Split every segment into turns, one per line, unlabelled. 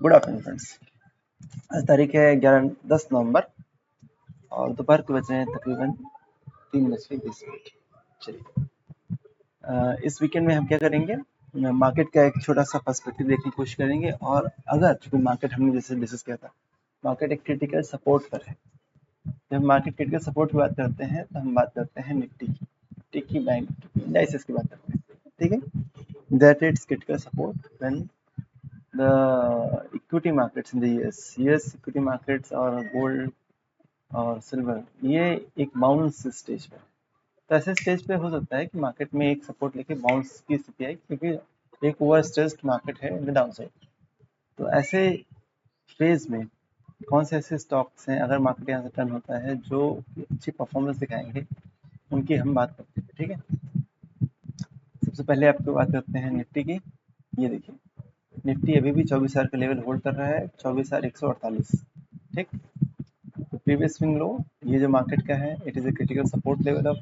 Good afternoon friends. आज तारीख है 10 नवंबर और दोपहर के बजे हैं तकरीबन 3:20। चलिए, इस वीकेंड में हम क्या करेंगे, मार्केट का एक छोटा सा पर्सपेक्टिव देखने की कोशिश करेंगे। और अगर चूंकि मार्केट हमने जैसे डिस्कस किया था, मार्केट एक क्रिटिकल सपोर्ट पर है। जब मार्केट क्रिटिकल सपोर्ट की बात करते हैं तो हम बात करते हैं निफ्टी की, बैंक इंडाइसेस की बात करते हैं, ठीक है। That it's critical support when the equity markets in the US equity markets और गोल्ड और सिल्वर ये एक बाउंस स्टेज पे है। तो ऐसे स्टेज पे हो सकता है कि मार्केट में एक सपोर्ट लेके बाउंस की स्थिति आई, क्योंकि एक ओवर स्ट्रेस्ड मार्केट है इन द डाउन साइड। तो ऐसे फेज में कौन से ऐसे स्टॉक्स हैं, अगर मार्केट यहाँ से टर्न होता है, जो अच्छी परफॉर्मेंस दिखाएंगे, उनकी हम बात करते हैं, ठीक है। सबसे पहले आपको बात करते हैं निफ्टी की। ये देखिए, निफ्टी अभी भी 24,000 का लेवल होल्ड कर रहा है, 24,148, ठीक। तो प्रीवियस स्विंग लो, ये जो मार्केट का है, it is a critical support level of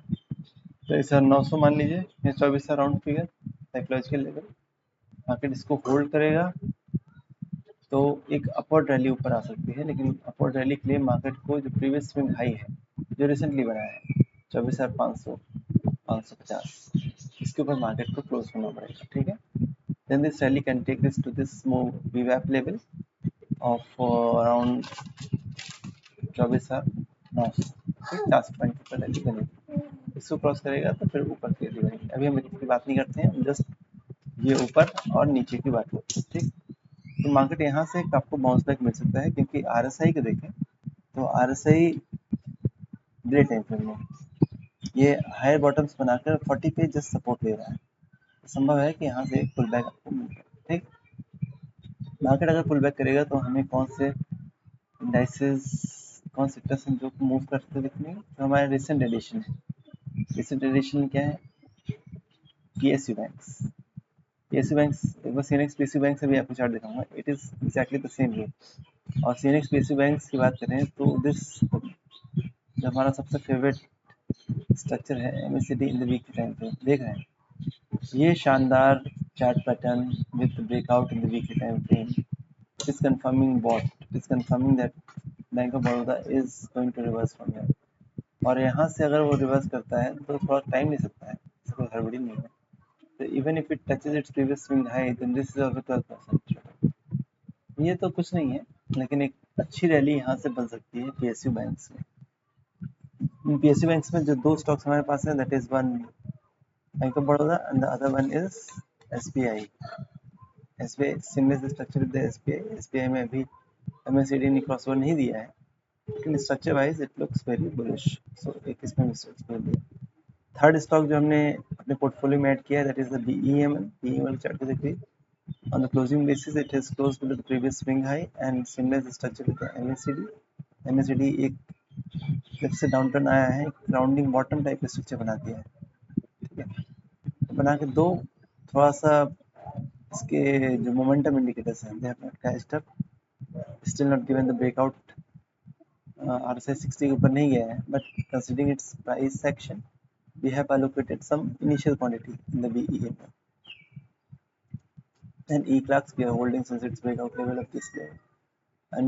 23,900 मान लीजिए, या 24,000 round figure psychological level. Market इसको होल्ड करेगा तो एक अपवर्ड रैली ऊपर आ सकती है, लेकिन अपवर्ड रैली के लिए मार्केट को जो प्रीवियस स्विंग हाई है, जो रिसेंटली बनाया है 24,500 550, इसके ऊपर मार्केट को क्लोज करना पड़ेगा, ठीक है। Then this rally can take this to this move VWAP level of around 24,900, ठीक, 400 पॉइंट पर रैली बनेगी। इसको क्रॉस करेगा तो फिर ऊपर की रैली बनेगी। अभी हम इसकी बात नहीं करते हैं, जस्ट ये ऊपर और नीचे की बात करते हैं, ठीक। तो मार्केट यहाँ से आपको बाउंस बैक मिल सकता है, क्योंकि RSI को देखें तो RSI ग्रे टाइम फ्रेम में ये हायर बॉटम्स बनाकर 40 पे जस्ट सपोर्ट ले रहा है। संभव है कि यहाँ से एक पुल बैक आपको मिल जाए, ठीक। मार्केट अगर पुल बैक करेगा तो हमें कौन से इंडाइसेस, कौन सेक्टर्स हैं जो मूव करते दिखेंगे, जो हमारे रिसेंट एडिशन है। रिसेंट एडिशन क्या है? PSU banks. PSU बैंक्स, एक बार CNX PSU बैंक से भी आपको चार्ट दिखाऊंगा, it is exactly the same way. और CNX PSU बैंक्स की बात करें तो दिस जो हमारा सबसे फेवरेट स्ट्रक्चर है, MACD in the weekly time पे देख रहे हैं, ये शानदार chart pattern with breakout in the weekly time frame is confirming what? It is confirming that Bank of Baroda is going to reverse from here. और यहाँ से अगर वो रिवर्स करता है तो थोड़ा टाइम ले सकता है, इससे कोई हड़बड़ी नहीं है। तो even if it touches its previous swing high, then this is also 12%। ये तो कुछ नहीं है, लेकिन एक अच्छी रैली यहाँ से बन सकती है PSU बैंक्स में। इन PSU बैंक्स में जो दो स्टॉक्स हमारे पास हैं, that is one bank of Baroda and the other one is SBI। SBI similar structure with SBI। SBI में अभी MACD ने क्रॉसओवर नहीं दिया है, लेकिन structure wise it looks very bullish. So एक इसमें मिस्टेक्स कर दिया। थर्ड स्टॉक जो हमने अपने पोर्टफोलियो में ऐड किया है, that is the BEML chart को देखिए। On the closing basis it has closed below the previous swing high and similar structure with the MACD एक जब से डाउनटर्न आया है, राउंडिंग बॉटम टाइप का स्ट्रक्चर बना दिया है, ठीक है। तो बना के दो थोड़ा सा इसके जो मोमेंटम इंडिकेटर्स हैं, they have not caught up, still not given the breakout. RSI 60 के ऊपर नहीं गया है, but considering it's price action, we have allocated some initial quantity in the BEML and E-clocks we are holding since its breakout level of this level। and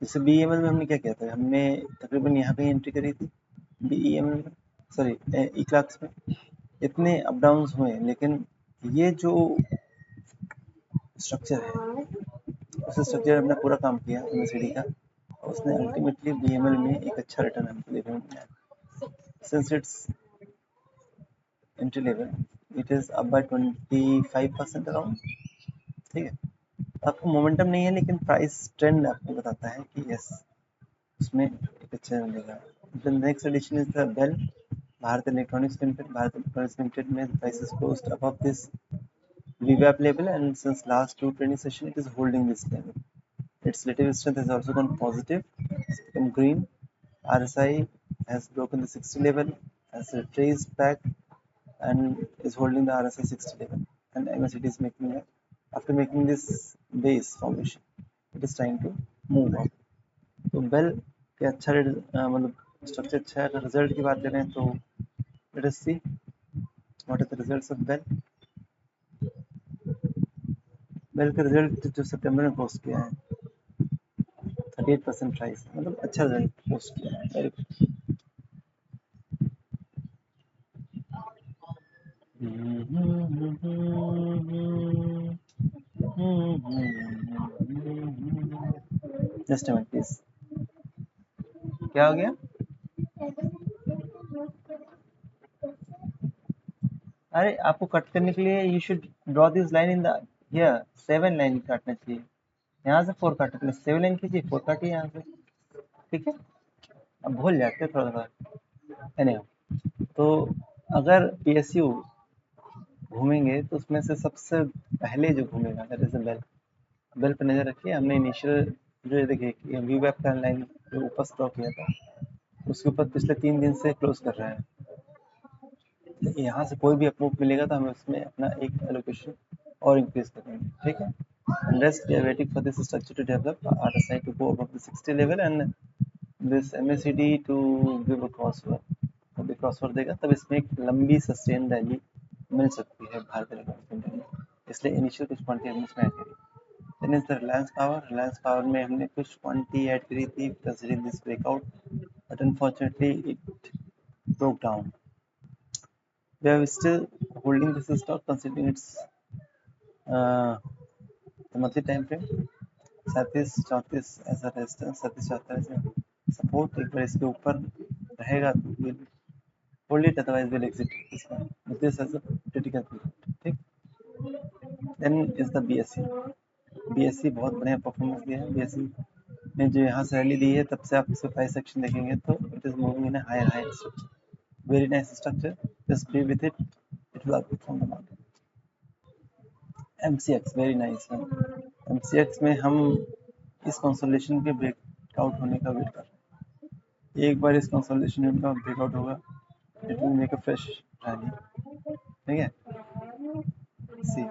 जैसे BEML में हमने क्या किया था, हमने तकरीबन यहाँ पे एंट्री करी थी BEML में, सॉरी E-clocks में। इतने अप डाउन्स हुए, लेकिन ये जो स्ट्रक्चर है, उस स्ट्रक्चर ने पूरा काम किया MACD का, उसने अल्टीमेटली BEML में एक अच्छा रिटर्न हमको देखने को मिला। Since it's entry level it is up by 25% around, ठीक है। आपको मोमेंटम नहीं है, लेकिन प्राइस ट्रेंड आपको बताता है कि यस उसमें एक अच्छा मिलेगा। The next addition is the BEL, Bharat electronics limited. Bharat electronics limited में price is closed above this VWAP level and since last two training session it is holding this level. Its relative strength has also gone positive, it's become green. RSI has broken the 60 level, has retraced back and is holding the RSI 60 level, and MACD is making a, after making this base formation, it is trying to move up। तो bell के अच्छा मतलब structure अच्छा है। अगर result की बात करें तो let us see what are the results of BEL. BEL का रिजल्ट जो सितंबर में पोस्ट किया है 38% प्राइस, मतलब अच्छा रिजल्ट पोस्ट किया है, very good. Just minute please, क्या हो गया? अरे आपको कट करने के लिए you should draw this line in the here, 7 line काटना चाहिए, यहाँ से 4 काटो, पहले 7 लाइन कीजिए, 4 काटिए यहाँ से, ठीक है? अब भूल जाते हैं थोड़ा थोड़ा, है नहीं? तो अगर पीएसयू घूमेंगे तो उसमें से सबसे पहले जो घूमेगा दैट इज बेल। बेल पर नजर रखिए, हमने इनिशियल जो ये देखिए वी वेब का लाइन जो ऊपर स्टॉक किया था उसके ऊपर पिछले 3 दिन से क्लोज कर रहा है। यहाँ से कोई भी अप्रूव मिलेगा तो हम उसमें अपना एक एलोकेशन और इंक्रीज करेंगे, ठीक है? Unless we are waiting for this structure to develop, RSI to go above the 60 level and this MACD to give a crossover, तब क्रॉसओवर देगा तब इसमें एक लंबी सस्टेन रैली मिल सकती है भारत इलेक्ट्रॉनिक्स में, इसलिए इनिशियल कुछ क्वांटिटी हमने इसमें ऐड करी। Then is the Reliance Power में हमने कुछ क्वांटिटी ऐड करी थी considering this breakout, but unfortunately it broke down. We are still holding this stock considering its the monthly time frame 37-34 ऐसा रेजिस्टेंस, 37-44 सपोर्ट, एक बार इसके ऊपर रहेगा तो will hold it, otherwise will exit इसमें, this as a critical period, ठीक? Then is the BSC. BSC बहुत बढ़िया परफॉर्मेंस दिया है। बीएससी ने जो यहाँ से रैली दी है तब से आप इसका प्राइस एक्शन देखेंगे तो it is moving in a higher structure, very nice structure, just be with it, it will outperform the market. MCX very nice one. MCX में हम इस कंसोलिडेशन के ब्रेकआउट होने का वेट कर रहे हैं। एक बार इस कंसोलिडेशन का ब्रेकआउट होगा it will make a fresh rally, ठीक है? सी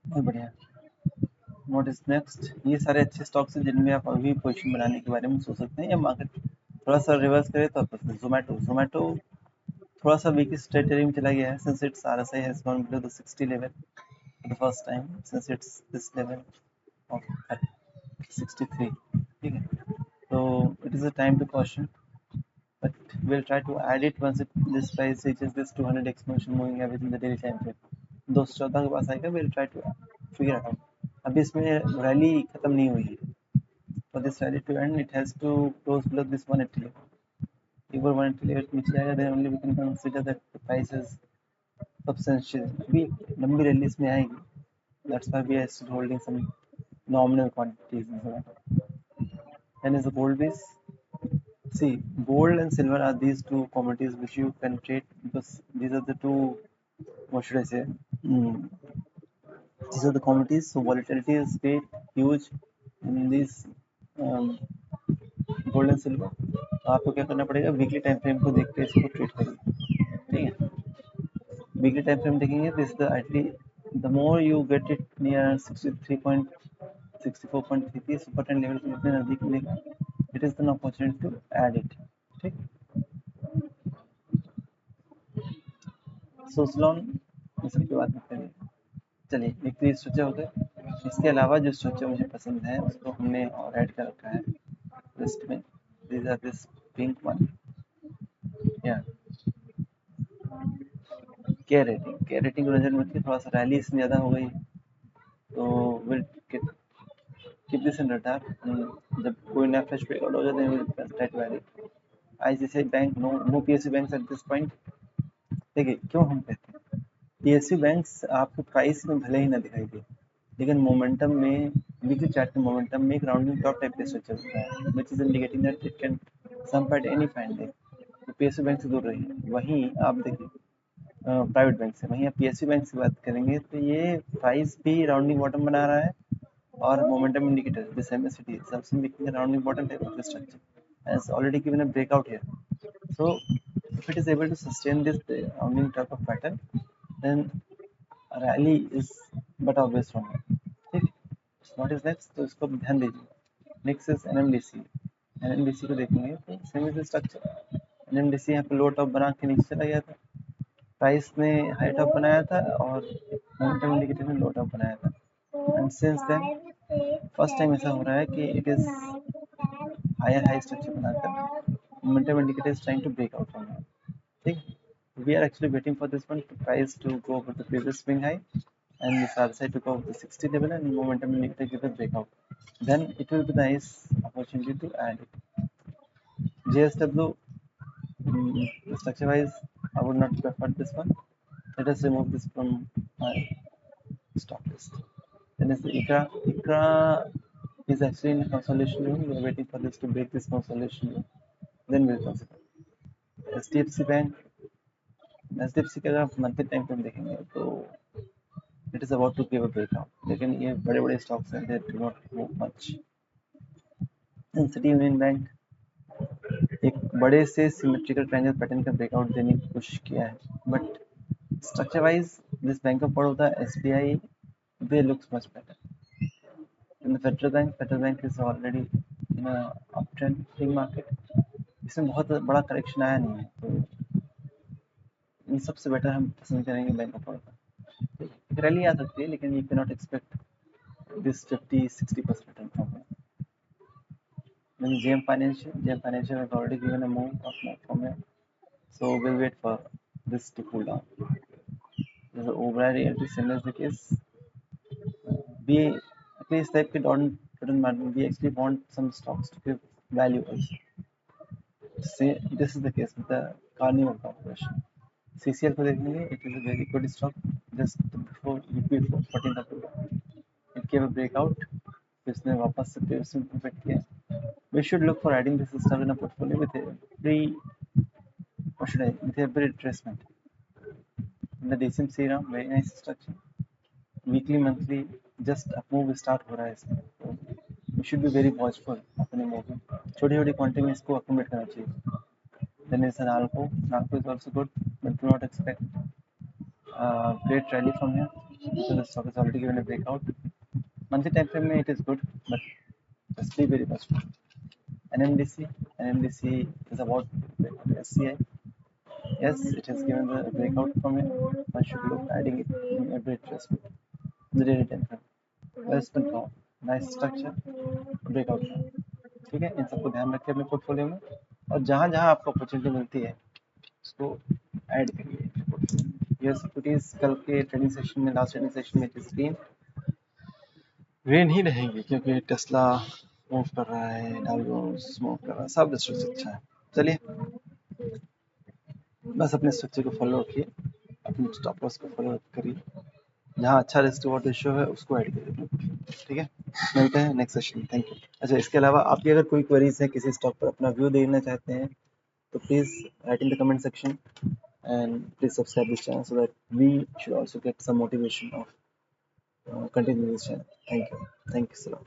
बहुत बढ़िया। What is next? ये सारे अच्छे स्टॉक्स हैं जिनमें आप अभी पोजीशन बनाने के बारे में सोच सकते हैं, या मार्केट थोड़ा सा रिवर्स करे तो आप जोमेटो थोड़ा सा वीकेस्ट टेरिटरी में चला गया है since its RSI has gone below the 60 level for the first time since its this level of 63, ठीक है? तो it is a time to caution, but we'll try to add it once this price reaches this 200 exponential moving average in the daily time frame. 214 के पास आएगा, we'll try to figure it out. अभी इसमें rally खत्म नहीं हुई है, for this rally to end it has to close below this 180 level. एक बार 180 level नीचे जाएगा then only we can consider that the price is substantial. अभी लंबी रैली इसमें आएगी, that's why we are still holding some nominal quantities in the. Then is the gold base. See, gold and silver are these two commodities which you can trade because these are the two, what should I say? Mm, these are the commodities. So volatility is great, huge in these um, gold and silver. तो आपको क्या करना पड़ेगा? Weekly time frame को देख के इसको trade करिए, ठीक है? वीकली टाइम फ्रेम देखेंगे तो इसका at least the more you get it near 63.64.33 super ten level के जितने नजदीक मिलेगा it is an opportunity to add it, ठीक? सोचलॉन ये सब की बात नहीं करेंगे। चलिए, एक तो ये स्ट्रक्चर हो गए, इसके अलावा जो स्ट्रक्चर मुझे पसंद है उसको हमने और ऐड कर रखा है लिस्ट में। This are this pink one, या केयर रेटिंग को नजर में रखिए, थोड़ा सा रैली इसमें ज़्यादा हो गई तो will keep this in radar. जब कोई नया फ्रेश ब्रेकआउट हो जाता है try to add it. ICICI bank, no PSU bank at this point. देखिए क्यों हम कहते हैं पीएसयू बैंक्स आपको प्राइस में भले ही ना दिखाई दे, लेकिन मोमेंटम में, वीकली चार्ट के मोमेंटम में एक राउंडिंग टॉप टाइप का स्ट्रक्चर होता है which is indicating that it can sum at any fine day. तो पीएसयू बैंक से दूर रहिए। वहीं आप देखिए प्राइवेट बैंक से, वहीं आप पीएसयू बैंक से बात करेंगे तो ये प्राइस भी राउंडिंग बॉटम बना रहा है और momentum indicator, this MACD is also making a rounding bottom type of the structure, has already given a breakout here. So if it is able to sustain this rounding type of pattern, then a rally is but obvious from here, ठीक? What is next? तो इसको ध्यान दीजिए। Next is NMDC। NMDC को देखेंगे तो same is the structure, NMDC यहाँ पे लो टॉप बना के नीचे चला गया था, प्राइस ने हाई टॉप बनाया था और मोमेंटम इंडिकेटर ने लो टॉप बनाया था, and since then first time ऐसा हो रहा है कि it is higher high structure बनाकर momentum indicator is trying to break out from here, ठीक। We are actually waiting for this one to price to go over the previous swing high and this RSI to go over the 60 level and momentum indicator give a breakout. Then it will be nice opportunity to add it. JSW, structure wise, I would not prefer this one. Let us remove this from my stock list. Then is the ICRA. ICRA is actually in consolidation room. We are waiting for this to break this consolidation room. Then we'll consider. HDFC Bank. HDFC का अगर आप monthly time frame देखेंगे तो it is about to give a breakout, लेकिन ये बड़े बड़े stocks हैं, they do not move much. City union bank एक बड़े से सिमेट्रिकल ट्रायंगल पैटर्न का ब्रेकआउट देने की कोशिश किया है, but structure wise this bank of Baroda, SBI, they looks much better. In the Federal Bank is already in a uptrend free market. इसमें बहुत बड़ा करेक्शन आया नहीं है, तो इन सबसे बेटर हम पसंद करेंगे बैंक ऑफ बड़ौदा। एक रैली आ सकती है, लेकिन you can not expect this 50-60% return from here. Then JM Financial has already given a move up from here, so we'll wait for this to cool down. There's an override entry similar to the case. We at least that we don't matter. We actually want some stocks to give value also. See, this is the case with the Carnival Corporation. CCL को देखेंगे, it is a very good stock. Just before 14th October, it gave a breakout. इसने वापस से previous में perfect किया. We should look for adding this stock in a portfolio with every retracement. In the DCMC round, very nice structure. Weekly, monthly, just up move start हो रहा है इसमें. So we should be very watchful अपने move में. छोटी-छोटी quantity में इसको accumulate करना चाहिए. Then is Nalco. Nalco is also good, but do not expect great rally from here because the stock is already given a breakout. Monthly time frame it is good, but just be very watchful. NMDC is about SCI. Yes, it has given the breakout from here. I should look adding it in every adjustment. The daily time frame. Investment form, nice structure, breakout from. ठीक है, इन सबको ध्यान रखें अपने portfolio में, और जहाँ जहाँ आपको अपॉर्चुनिटी मिलती है उसको ऐड करिए। यस सिक्योरिटीज कल के ट्रेडिंग सेशन में, लास्ट ट्रेडिंग सेशन में ग्रीन ही रहेंगे, क्योंकि टेस्ला मूव कर रहा है, डाउ जोन्स मूव कर रहा है, सब स्ट्रक्चर अच्छा है। चलिए, बस अपने स्ट्रक्चर को फॉलो रखिए, अपने स्टॉप लॉस को फॉलो करिए, जहाँ अच्छा रिस्क रिवॉर्ड रेशियो है उसको ऐड करिए। ठीक है, मिलते हैं नेक्स्ट सेशन में। Thank you. अच्छा, इसके अलावा आपकी अगर कोई क्वेरीज है, किसी स्टॉक पर अपना व्यू देना चाहते हैं, तो please right in the comment section and please subscribe this channel so that we should also get some motivation of continuing this channel. Thank you so much.